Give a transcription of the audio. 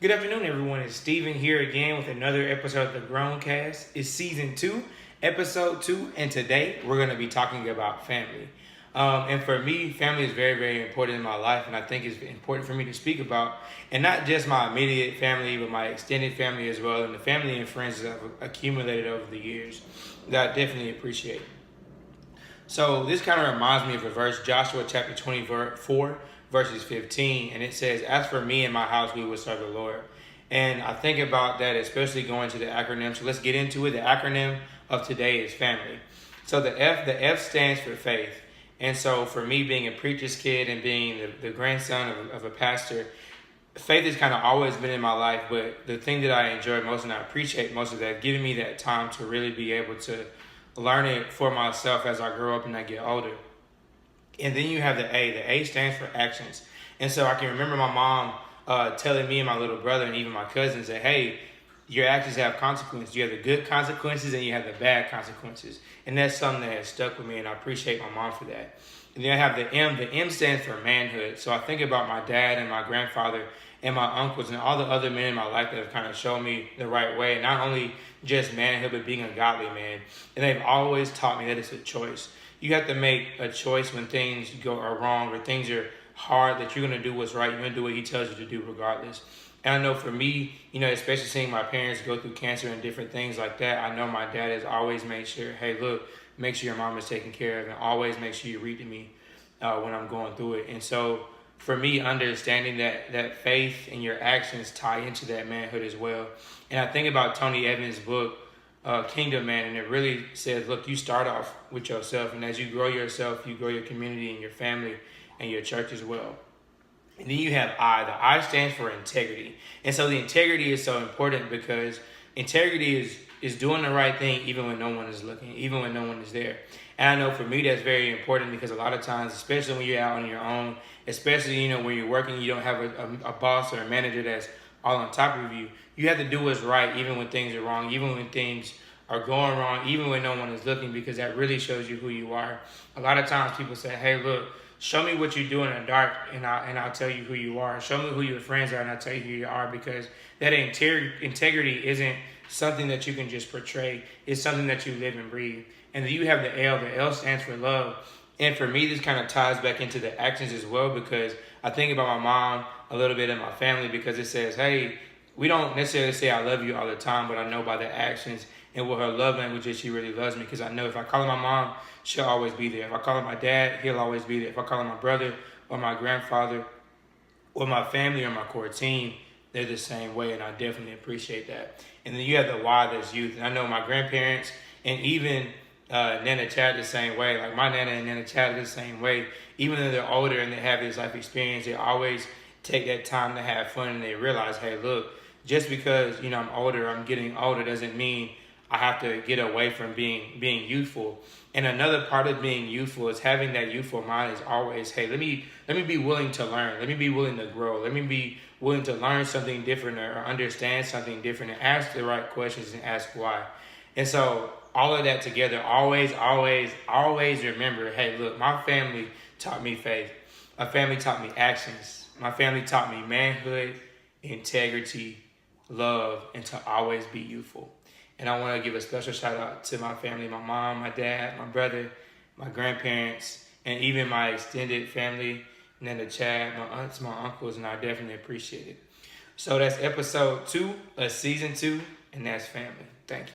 Good afternoon, everyone. It's Steven here again with another episode of the GrownCast. It's season 2, episode 2, and today we're going to be talking about family. And for me, family is very, very important in my life, and I think it's important for me to speak about, and not just my immediate family, but my extended family as well, and the family and friends that I've accumulated over the years that I definitely appreciate. So this kind of reminds me of a verse, Joshua chapter 24, verses 15, and it says, "As for me and my house, we will serve the Lord." And I think about that, especially going to the acronym. So let's get into it. The acronym of today is family. So the F stands for faith. And so for me, being a preacher's kid and being the grandson of a pastor, faith has kind of always been in my life. But the thing that I enjoy most and I appreciate most of that, giving me that time to really be able to learn it for myself as I grow up and I get older. And then you have the A. The A stands for actions. And so I can remember my mom telling me and my little brother and even my cousins that, hey, your actions have consequences. You have the good consequences and you have the bad consequences. And that's something that has stuck with me, and I appreciate my mom for that. And then I have the M. The M stands for manhood. So I think about my dad and my grandfather and my uncles and all the other men in my life that have kind of shown me the right way. And not only just manhood, but being a godly man. And they've always taught me that it's a choice. You have to make a choice when things are wrong or things are hard, that you're going to do what's right. You're going to do what he tells you to do regardless. And I know for me, especially seeing my parents go through cancer and different things like that, I know my dad has always made sure, hey, look, make sure your mom is taken care of, and always make sure you read to me when I'm going through it. And so for me, understanding that faith and your actions tie into that manhood as well. And I think about Tony Evans' book, Kingdom Man, and it really says, look, you start off with yourself, and as you grow yourself, you grow your community and your family and your church as well. And then you have I. The I stands for integrity. And so the integrity is so important because integrity is doing the right thing even when no one is looking, even when no one is there. And I know for me that's very important because a lot of times, especially when you're out on your own, especially when you're working, you don't have a boss or a manager that's all on top of you. You have to do what's right even when things are wrong, even when things are going wrong, even when no one is looking, because that really shows you who you are. A lot of times people say, hey, look, show me what you do in the dark, and I'll tell you who you are. Show me who your friends are, and I'll tell you who you are, because that integrity isn't something that you can just portray. It's something that you live and breathe. And then you have the L. The L stands for love. And for me, this kind of ties back into the actions as well, because I think about my mom a little bit and my family, because it says, hey, we don't necessarily say I love you all the time, but I know by the actions and what her love language is, she really loves me, because I know if I call her my mom, she'll always be there. If I call her my dad, he'll always be there. If I call her my brother or my grandfather or my family or my core team, they're the same way, and I definitely appreciate that. And then you have the Y, that's youth. And I know my grandparents and even Nana Chad the same way. Like my Nana and Nana Chad the same way. Even though they're older and they have this life experience, they always take that time to have fun, and they realize, hey, look, just because I'm getting older doesn't mean I have to get away from being youthful. And another part of being youthful is having that youthful mind is always, hey, let me be willing to learn. Let me be willing to grow. Let me be willing to learn something different or understand something different and ask the right questions and ask why. And so all of that together, always remember, hey, look, my family taught me faith. My family taught me actions. My family taught me manhood, integrity, love, and to always be youthful. And I want to give a special shout out to my family, my mom, my dad, my brother, my grandparents, and even my extended family, Nana Chad, my aunts, my uncles, and I definitely appreciate it. So that's episode 2 of season 2, and that's family. Thank you.